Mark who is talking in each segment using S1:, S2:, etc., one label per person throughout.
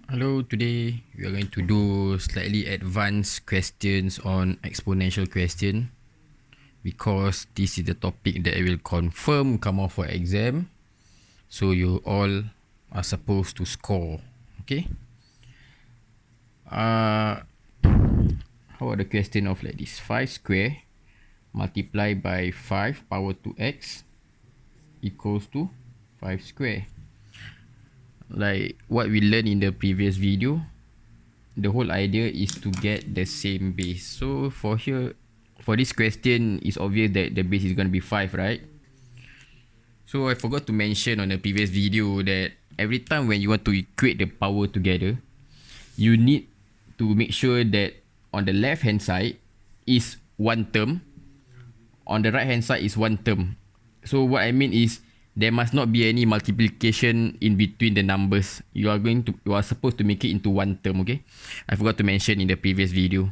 S1: Hello, today we are going to do slightly advanced questions on exponential question because this is the topic that I will confirm come out for exam. So you all are supposed to score. Okay. How about the question of like this? 5 square multiplied by 5 power to x equals to 5 square. Like what we learned in the previous video, the whole idea is to get the same base. So for here, for this question, it's obvious that the base is going to be 5, right? So I forgot to mention on the previous video that every time when you want to equate the power together, you need to make sure that on the left hand side is one term, on the right hand side is one term. So what I mean is there must not be any multiplication in between the numbers. You are supposed to make it into one term, okay? I forgot to mention in the previous video.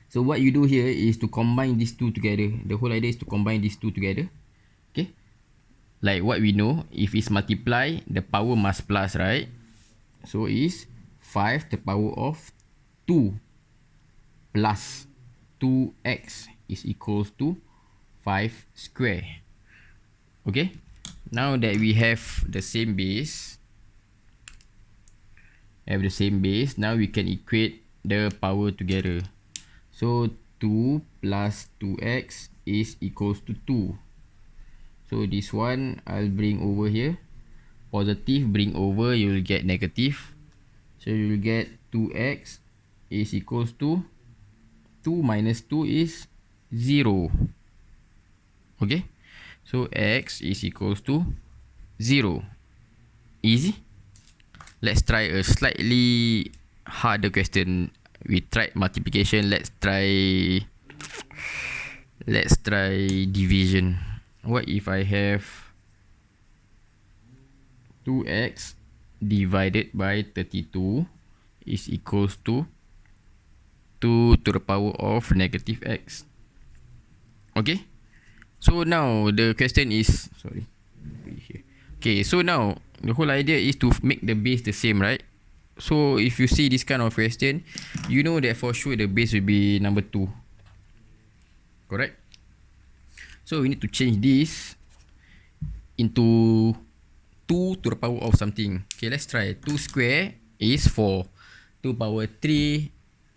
S1: So what you do here is to combine these two together. The whole idea is to combine these two together. Okay? Like what we know, if it's multiply, the power must plus, right? So is 5 to the power of 2 plus 2x is equals to 5 square. Okay, now that we have the same base, now we can equate the power together. So 2 plus 2x is equals to 2. So this one I'll bring over here. Positive bring over, you will get negative. So you will get 2x is equals to 2 minus 2 is 0. Okay, so x is equals to 0. Easy. Let's try a slightly harder question. We tried multiplication. Let's try division. What if I have 2x divided by 32 is equals to 2 to the power of negative x. Okay, so now the question is, okay, so now the whole idea is to make the base the same, right? So if you see this kind of question, you know that for sure the base will be number 2. Correct? So we need to change this into 2 to the power of something. Okay, let's try. 2 square is 4. 2 power 3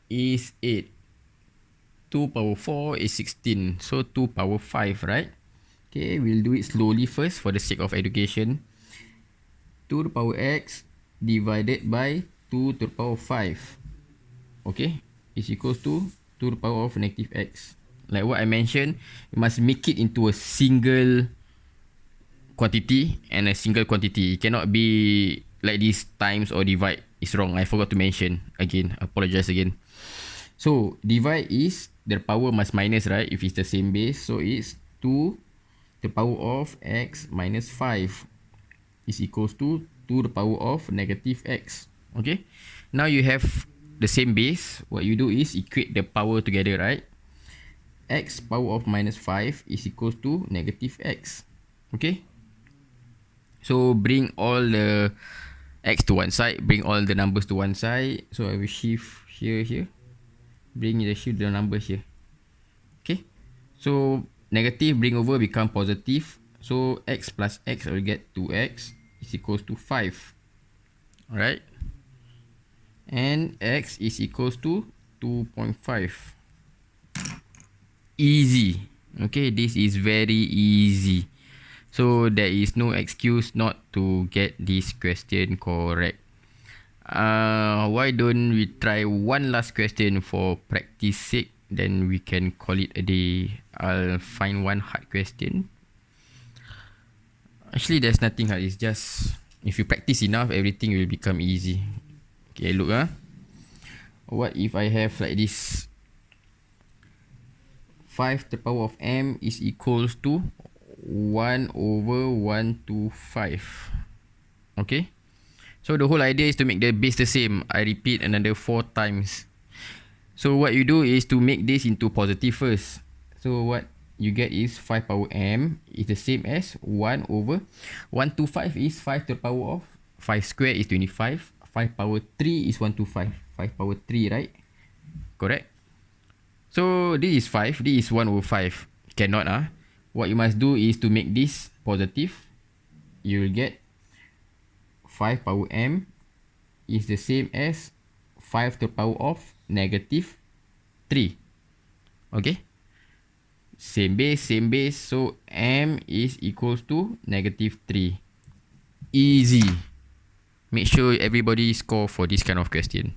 S1: is 8. 2 power 4 is 16. So 2 power 5, right? Okay, we'll do it slowly first for the sake of education. 2 to the power x divided by 2 to the power 5. Okay, is equals to 2 to the power of negative x. Like what I mentioned, you must make it into a single quantity and a single quantity. It cannot be like this times or divide. It's wrong. I forgot to mention. Again, apologize again. So divide is the power must minus, right? If it's the same base. So it's 2 to the power of x minus 5 is equals to 2 to the power of negative x. Okay, now you have the same base. What you do is equate the power together, right? X power of minus 5 is equals to negative x. Okay, so bring all the x to one side, bring all the numbers to one side. So I will shift here, shift the numbers here. Okay, so negative bring over become positive. So x plus x will get 2x is equals to 5. Alright, and x is equals to 2.5. Easy. Okay, this is very easy. So there is no excuse not to get this question correct. Why don't we try one last question for practice sake, then we can call it a day. I'll find one hard question. Actually, there's nothing hard. It's just if you practice enough, everything will become easy. Okay, look. What if I have like this? 5 to the power of m is equals to 1 over 125. Okay, so the whole idea is to make the base the same. I repeat another 4 times. So what you do is to make this into positive first. So what you get is 5 power m is the same as 1 over 125 is 5 to the power of 5 square is 25. 5 power 3 is 125. 5 power 3, right? Correct? So this is 5. This is 1 over 5. Cannot. What you must do is to make this positive. You will get 5 power m is the same as 5 to the power of negative 3. Okay? Same base, same base. So m is equals to negative 3. Easy. Make sure everybody score for this kind of question.